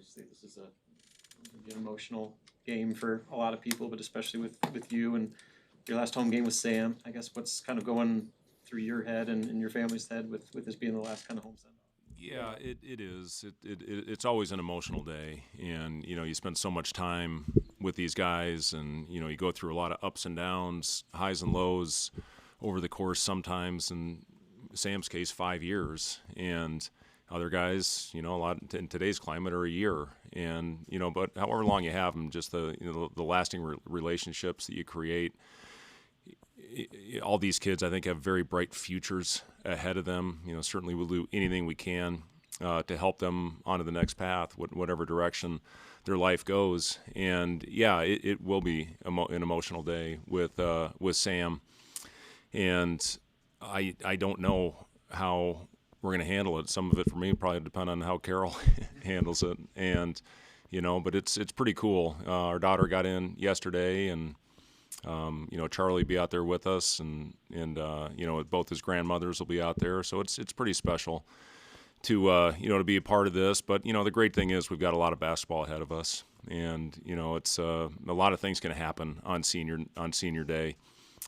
obviously this is an emotional game for a lot of people, but especially with you and your last home game with Sam. I guess what's kind of going through your head and your family's head with this being the last kind of home send? Yeah, it is. It's always an emotional day, and you spend so much time with these guys, and you go through a lot of ups and downs, highs and lows over the course. Sometimes, in Sam's case, 5 years, and other guys, a lot in today's climate are a year, and but however long you have them, just the lasting relationships that you create. All these kids, I think, have very bright futures ahead of them. Certainly we'll do anything we can to help them onto the next path, whatever direction their life goes. And yeah, it will be an emotional day with Sam. And I don't know how we're going to handle it. Some of it for me probably depend on how Carol handles it. And but it's pretty cool. Our daughter got in yesterday, and Charlie will be out there with us, and both his grandmothers will be out there. So it's pretty special to to be a part of this. But the great thing is we've got a lot of basketball ahead of us, and it's a lot of things can happen on senior day.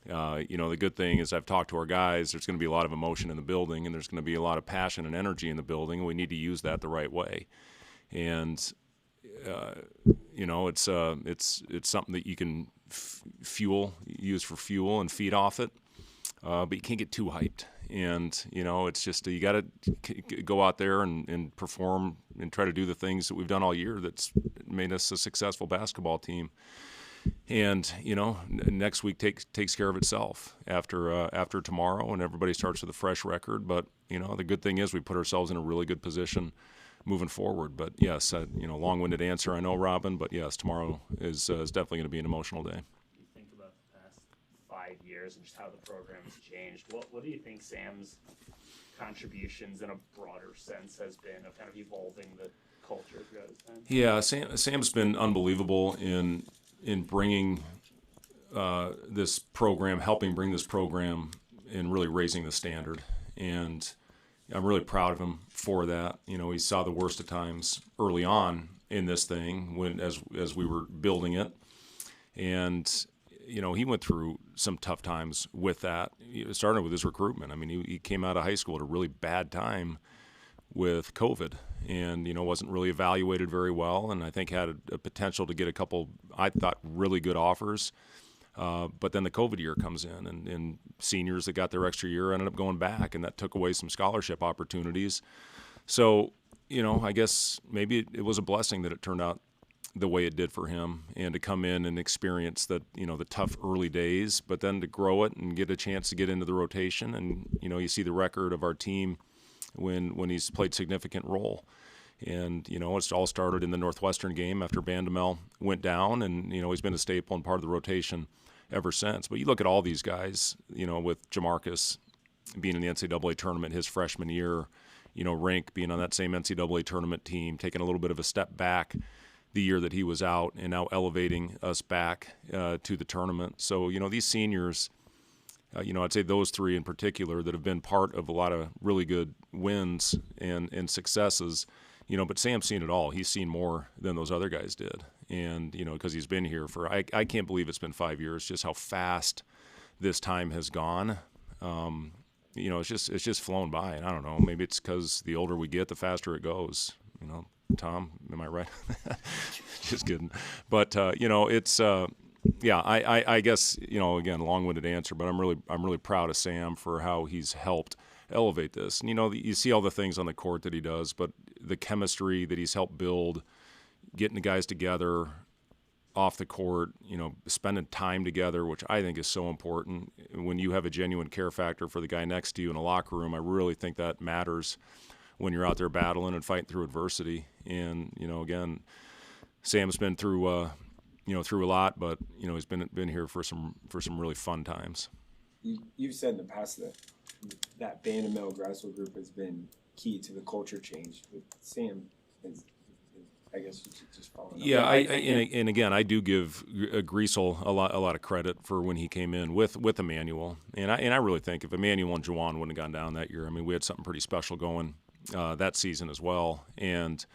The good thing is I've talked to our guys. There's going to be a lot of emotion in the building, and there's going to be a lot of passion and energy in the building. And we need to use that the right way. And it's something that you can use for fuel and feed off it, but you can't get too hyped. And it's just you got to go out there and perform and try to do the things that we've done all year that's made us a successful basketball team. And next week takes care of itself after tomorrow, and everybody starts with a fresh record. But the good thing is we put ourselves in a really good position moving forward. But yes, long-winded answer, I know, Robin, but yes, tomorrow is definitely going to be an emotional day. You think about the past 5 years and just how the program has changed. What do you think Sam's contributions in a broader sense has been of kind of evolving the culture throughout his time? Yeah, Sam's been unbelievable in bringing this program, helping bring this program, and really raising the standard. And I'm really proud of him for that. He saw the worst of times early on in this thing as we were building it. And, he went through some tough times with that. It started with his recruitment. I mean, he came out of high school at a really bad time with COVID and, wasn't really evaluated very well. And I think had a potential to get a couple, I thought, really good offers. But then the COVID year comes in, and seniors that got their extra year ended up going back, and that took away some scholarship opportunities. So, I guess maybe it was a blessing that it turned out the way it did for him, and to come in and experience the tough early days, but then to grow it and get a chance to get into the rotation. And, you see the record of our team when he's played significant role. And, it's all started in the Northwestern game after Bandamel went down, and, he's been a staple and part of the rotation ever since. But you look at all these guys, with Jamarcus being in the NCAA tournament his freshman year, Rink being on that same NCAA tournament team, taking a little bit of a step back the year that he was out, and now elevating us back to the tournament. So, these seniors, I'd say those three in particular that have been part of a lot of really good wins and successes, but Sam's seen it all. He's seen more than those other guys did. And, because he's been here for, I can't believe it's been 5 years, just how fast this time has gone. It's just flown by. And I don't know, maybe it's because the older we get, the faster it goes. Tom, am I right? Just kidding. But, it's, yeah, I guess, again, long-winded answer, but I'm really proud of Sam for how he's helped elevate this. And, you see all the things on the court that he does, but the chemistry that he's helped build, getting the guys together off the court, spending time together, which I think is so important. When you have a genuine care factor for the guy next to you in a locker room, I really think that matters when you're out there battling and fighting through adversity. And, again, Sam's been through through a lot, but he's been here for some really fun times. You've said in the past that Bandamel grassroots group has been key to the culture change. With Sam, I guess you should just follow. Yeah, and again, I do give Griesel a lot of credit for when he came in with Emmanuel, and I really think if Emmanuel and Juwan wouldn't have gone down that year, I mean, we had something pretty special going that season as well. And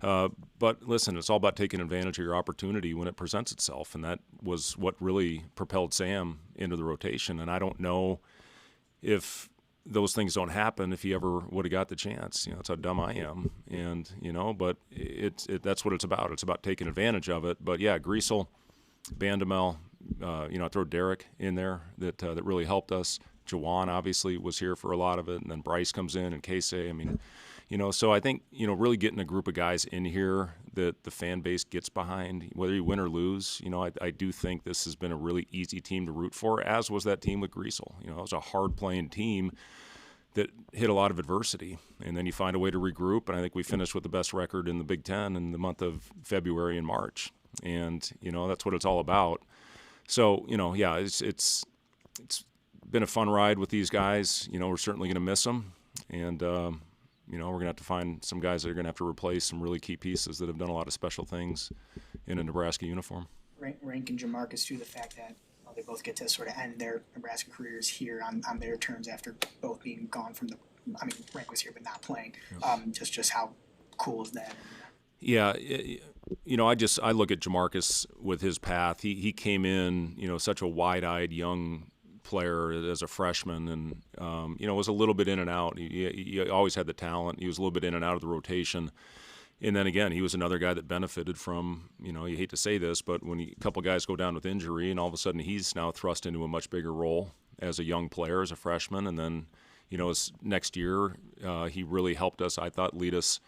But listen, it's all about taking advantage of your opportunity when it presents itself, and that was what really propelled Sam into the rotation. And I don't know if those things don't happen if he ever would have got the chance. That's how dumb I am. And, but that's what it's about. It's about taking advantage of it. But yeah, Griesel, Bandamel, I throw Derek in there that really helped us. Jawan obviously was here for a lot of it. And then Bryce comes in and Casey. I mean, so I think, really getting a group of guys in here that the fan base gets behind, whether you win or lose, I do think this has been a really easy team to root for, as was that team with Griesel. It was a hard-playing team that hit a lot of adversity. And then you find a way to regroup, and I think we finished with the best record in the Big Ten in the month of February and March. And, that's what it's all about. So, yeah, it's been a fun ride with these guys. We're certainly going to miss them. And, we're going to have to find some guys that are going to have to replace some really key pieces that have done a lot of special things in a Nebraska uniform. Rank and Jamarcus, too, the fact that they both get to sort of end their Nebraska careers here on their terms after both being gone from Rank was here but not playing. Just how cool is that? Yeah, I look at Jamarcus with his path. He came in, such a wide-eyed young player as a freshman, and was a little bit in and out. He always had the talent. He was a little bit in and out of the rotation. And then again, he was another guy that benefited from, you hate to say this, but when a couple guys go down with injury, and all of a sudden he's now thrust into a much bigger role as a young player, as a freshman. And then, his next year, he really helped us, I thought, lead us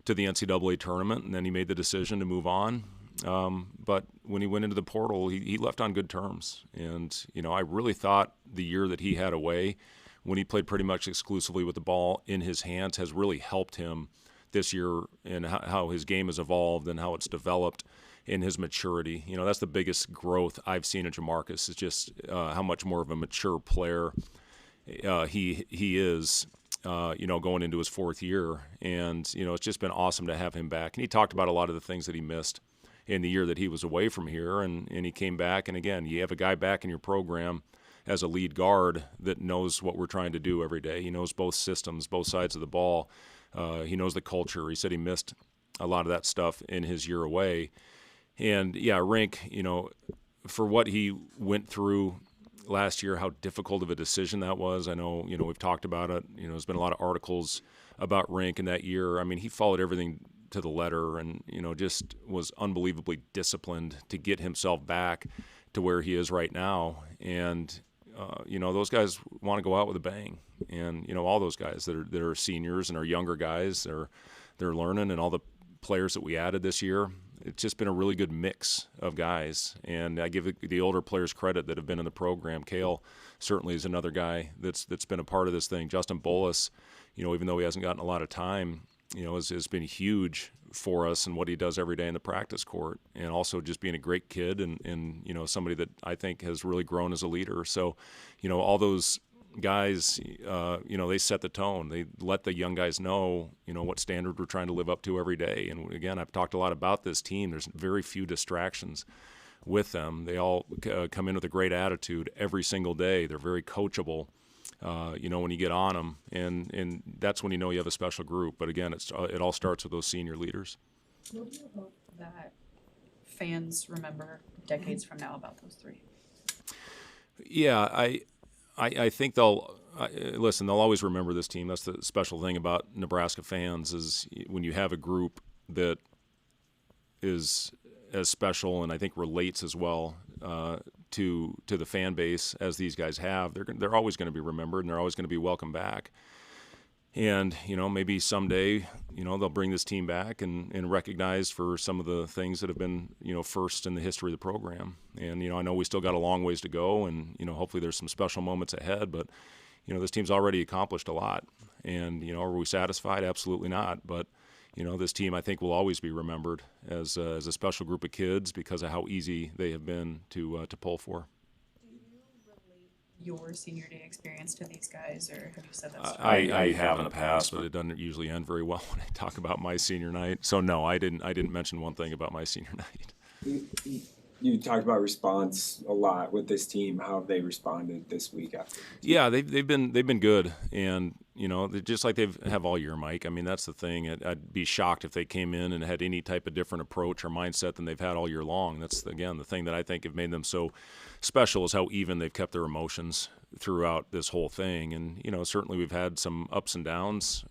to the NCAA tournament. And then he made the decision to move on. But when he went into the portal, he left on good terms. And, I really thought the year that he had away, when he played pretty much exclusively with the ball in his hands, has really helped him this year and how his game has evolved and how it's developed in his maturity. That's the biggest growth I've seen in Jamarcus, is just how much more of a mature player he is, going into his fourth year. And, it's just been awesome to have him back. And he talked about a lot of the things that he missed in the year that he was away from here, and he came back. And again, you have a guy back in your program as a lead guard that knows what we're trying to do every day. He knows both systems, both sides of the ball. He knows the culture. He said he missed a lot of that stuff in his year away. And yeah, Rink, for what he went through last year, how difficult of a decision that was. I know, we've talked about it. There's been a lot of articles about Rink in that year. I mean, he followed everything to the letter and, just was unbelievably disciplined to get himself back to where he is right now. And, those guys want to go out with a bang. And, all those guys that are seniors and are younger guys, they're learning, and all the players that we added this year, it's just been a really good mix of guys. And I give the older players credit that have been in the program. Kale certainly is another guy that's been a part of this thing. Justin Bolus, even though he hasn't gotten a lot of time, has been huge for us and what he does every day in the practice court, and also just being a great kid and somebody that I think has really grown as a leader. So, all those guys, they set the tone. They let the young guys know, what standard we're trying to live up to every day. And again, I've talked a lot about this team. There's very few distractions with them. They all come in with a great attitude every single day. They're very coachable. When you get on them, and that's when you have a special group. But again, it all starts with those senior leaders. What do you hope that fans remember decades from now about those three? Yeah, I think they'll always remember this team. That's the special thing about Nebraska fans, is when you have a group that is as special and I think relates as well to the fan base as these guys have. They're always going to be remembered, and they're always going to be welcome back. And maybe someday they'll bring this team back and recognized for some of the things that have been first in the history of the program. And I know we still got a long ways to go, and hopefully there's some special moments ahead. But this team's already accomplished a lot. And are we satisfied? Absolutely not. But this team, I think, will always be remembered as a special group of kids because of how easy they have been to pull for. Do you relate your senior day experience to these guys, or have you said that? I have in the past, but it doesn't usually end very well when I talk about my senior night. So no, I didn't mention one thing about my senior night. You talked about response a lot with this team. How have they responded this week after? Yeah, they've been good, and they're just like have all year, Mike. I mean, that's the thing. I'd be shocked if they came in and had any type of different approach or mindset than they've had all year long. That's again the thing that I think have made them so special is how even they've kept their emotions throughout this whole thing. And certainly we've had some ups and downs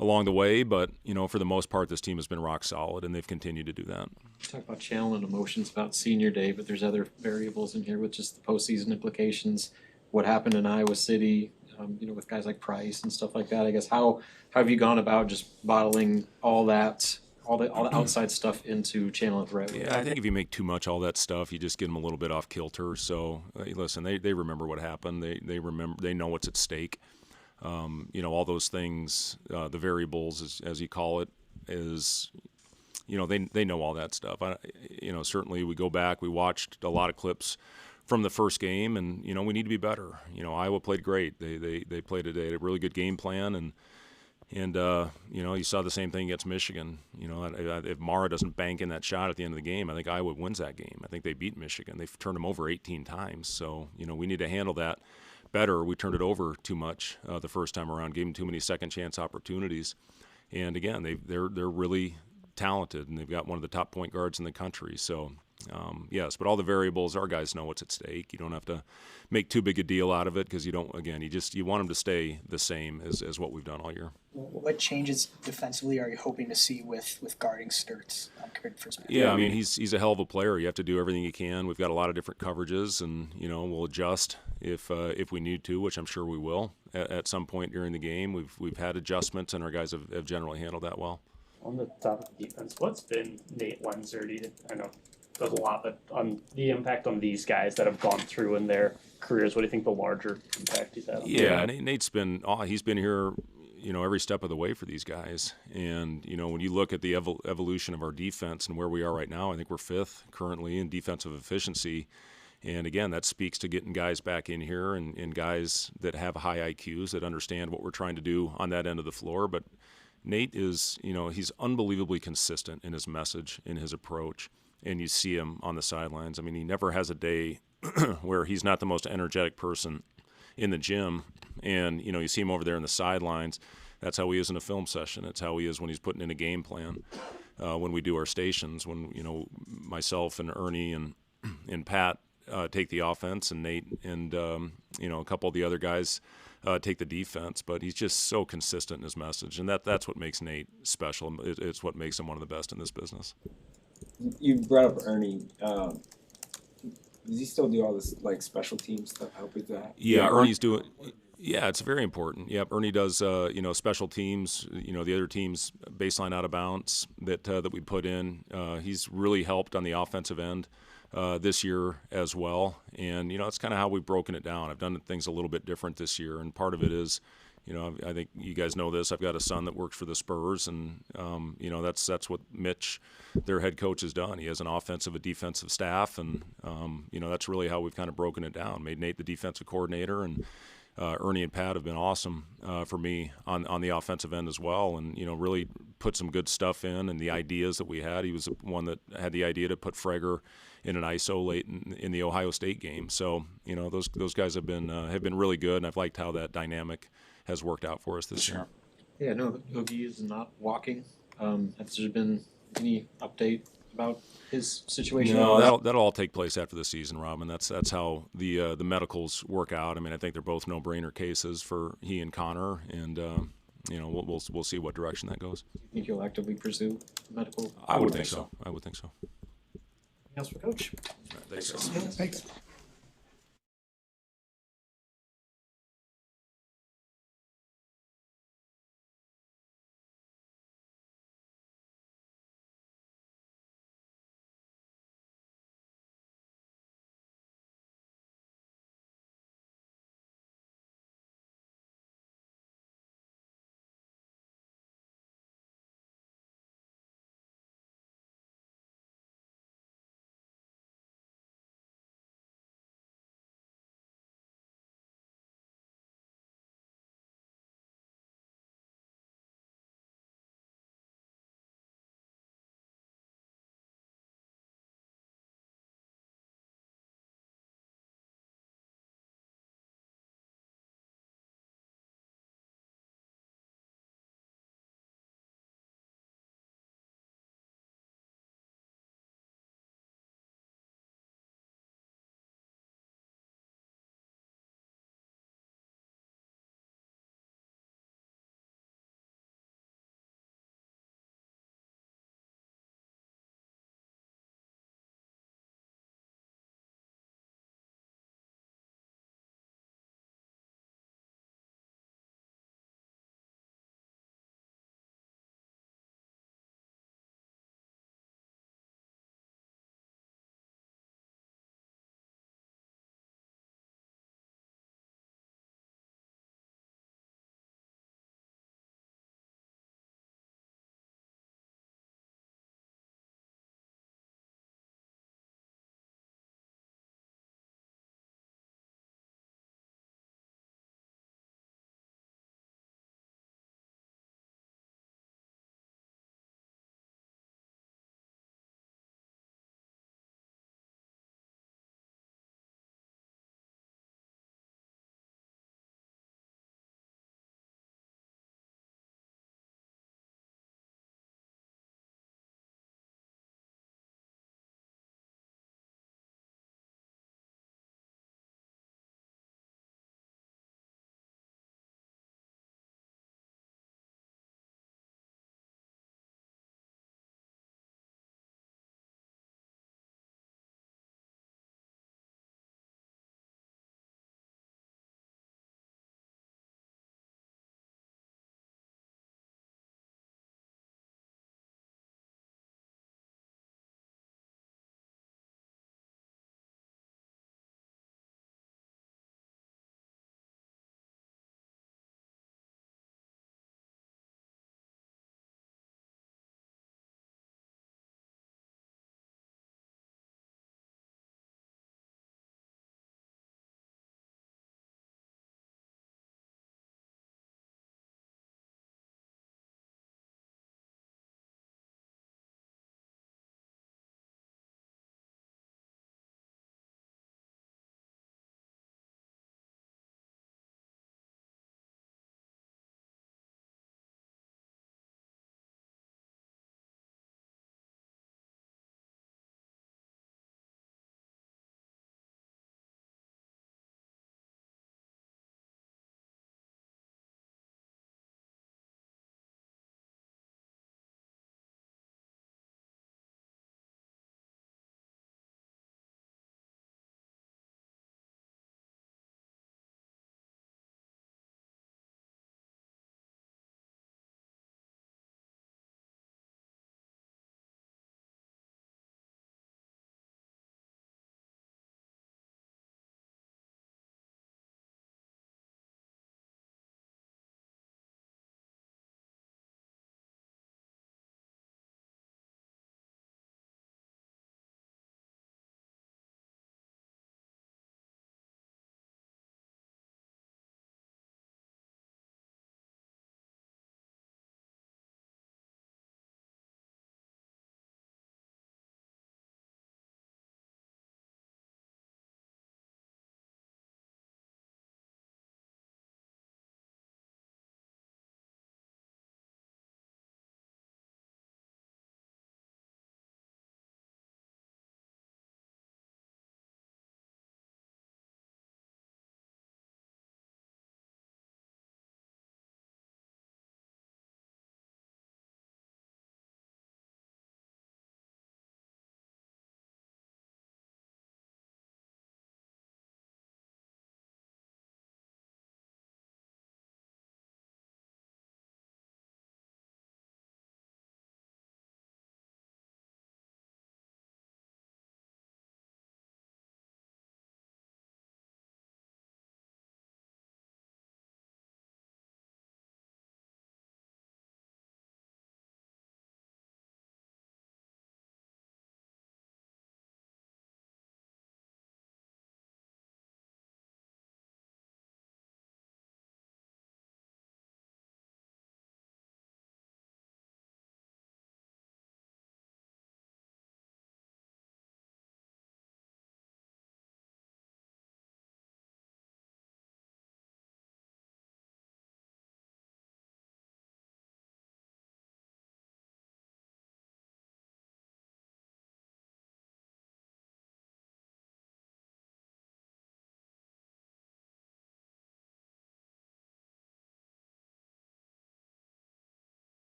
along the way, but for the most part, this team has been rock solid, and they've continued to do that. Talk about channel and emotions about senior day, but there's other variables in here with just the postseason implications. What happened in Iowa City, with guys like Price and stuff like that. I guess how have you gone about just bottling all that, all the outside stuff into channel it the right way? Yeah, I think if you make too much all that stuff, you just get them a little bit off kilter. So listen, they remember what happened. They remember. They know what's at stake. All those things, the variables, as you call it, is, they know all that stuff. Certainly we go back, we watched a lot of clips from the first game, and, we need to be better. Iowa played great. They played a really good game plan, and you saw the same thing against Michigan. If Mara doesn't bank in that shot at the end of the game, I think Iowa wins that game. I think they beat Michigan. They've turned them over 18 times. So, we need to handle that better. We turned it over too much the first time around, gave them too many second chance opportunities. And again, they're really talented, and they've got one of the top point guards in the country. So, yes, but all the variables, our guys know what's at stake. You don't have to make too big a deal out of it because you want them to stay the same as what we've done all year. What changes defensively are you hoping to see with guarding Sturts compared to first man? Yeah, I mean he's a hell of a player. You have to do everything you can. We've got a lot of different coverages, and we'll adjust if we need to, which I'm sure we will at some point during the game. We've had adjustments, and our guys have generally handled that well. On the topic of defense, what's been Nate Lenzer? I know does a lot, but on the impact on these guys that have gone through in their careers, what do you think the larger impact he's had on Yeah, Nate's been he's been here every step of the way for these guys. And, when you look at the evolution of our defense and where we are right now, I think we're 5th currently in defensive efficiency. And again, that speaks to getting guys back in here and guys that have high IQs that understand what we're trying to do on that end of the floor. But Nate is, he's unbelievably consistent in his message, in his approach, and you see him on the sidelines. I mean, he never has a day where he's not the most energetic person in the gym, and you see him over there in the sidelines. That's how he is in a film session. It's how he is when he's putting in a game plan. When we do our stations, when myself and Ernie and Pat take the offense, and Nate and a couple of the other guys take the defense. But he's just so consistent in his message, and that's what makes Nate special. It's what makes him one of the best in this business. You brought up Ernie. Does he still do all this special team stuff? Help with that? Yeah, Ernie's doing. Yeah, it's very important. Yep, Ernie does. Special teams. The other teams baseline out of bounds that we put in. He's really helped on the offensive end this year as well. And it's kind of how we've broken it down. I've done things a little bit different this year, and part of it is. I think you guys know this. I've got a son that works for the Spurs, and that's what Mitch, their head coach, has done. He has an offensive, a defensive staff, and that's really how we've kind of broken it down. Made Nate the defensive coordinator, and Ernie and Pat have been awesome for me on the offensive end as well, and really put some good stuff in. And the ideas that we had, he was the one that had the idea to put Frager in an ISO late in the Ohio State game. So those guys have been really good, and I've liked how that dynamic has worked out for us this year. Yeah, no, Oogie is not walking. Has there been any update about his situation? No, that'll all take place after the season, Robin. That's how the medicals work out. I mean, I think they're both no-brainer cases for he and Connor, and we'll see what direction that goes. Do you think you'll actively pursue medical? I would think so. I would think so. Anything else for Coach? Thanks. Thanks.